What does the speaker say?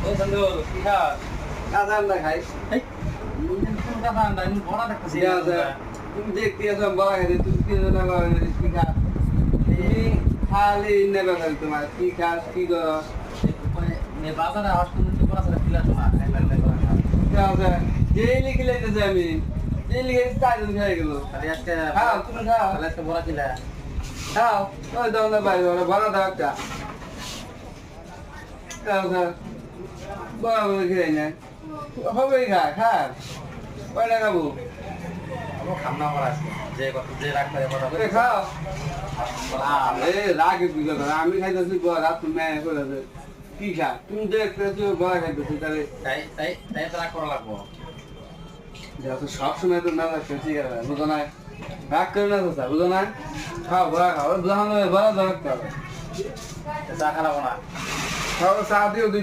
ও বন্ধু কি খাস? কাঁচা আন্ডা খাই। এই কোন কথা আন্ডা আমি বড়া দেখতেছি ঠিক আছে। তুমি দেখতে আছো বড় খাইতে তুমি কি জন্য কি খাস? তুমি খালি নেবে খালি তোমার কি খাস কি করো? মে বাজারে হাসপাতাল তো করা আছে কিলা তোমার ঠিক আছে। ডেইলি খেলাইতেছি আমি। ডেইলি খেয়ে 4 দিন হয়ে গেল। তাহলে আজকে খাও তুমি খাও। তাহলে আজকে বড়া কিলা খাও। ওই দাও না ভাই ওরা বড় দাও একটা। খাও খাও। বড় বড় খেয়ে না। হবে খা খা। কয়টা খাবো? আমার খামনা করা আছে যে কথা যে রাখতে কথা এ খাও। আরে রাগে কি কথা আমি খাইতেছি বড় তুমি করে দে। কি খা? তুমি দেখতেছো বড় খাইতেছো তাহলে তাই তো রাগ করা লাগবো দেখো সবসময় তো না লাগছে ঠিক আছে বুঝো না রাগ করে না তো বুঝো না খাও বড় খাও বুঝানো বড় দরকার চা খারাপ না খাও চা দিও দুইটা